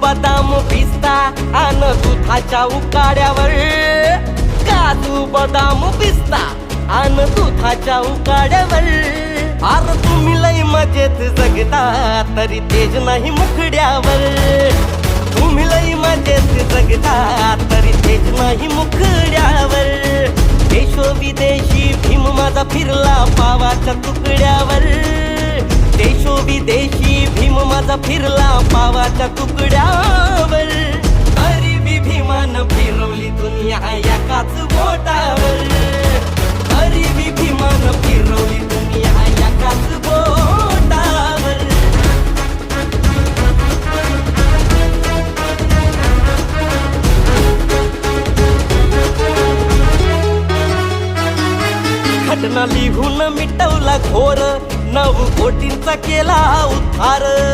बदाम पिस्ता आन दुधाच्या उकाड्यावर, काजू बदाम पिस्ता आन दुधाच्या उकाड्यावर. अरे तुम्ही लय मजेत जगता तरी तेज नाही मुखड्यावर, तुम्ही लय मजेत जगता तरी तेज नाही मुखड्यावर. देशो विदेशी भीम माझा फिरला पावाच्या तुकड्यावर, देशो विदेशी भीम माझा फिरला पावाच्या तुकड्यावर. तरी बी भीमान फिरवली दुनिया एकाच बोटावर, तरी बी भीमान फिरवली दुनिया एकाच बोटावर. घटना लिहून मिटवला घोर, 9 कोटींचा केला उद्धार.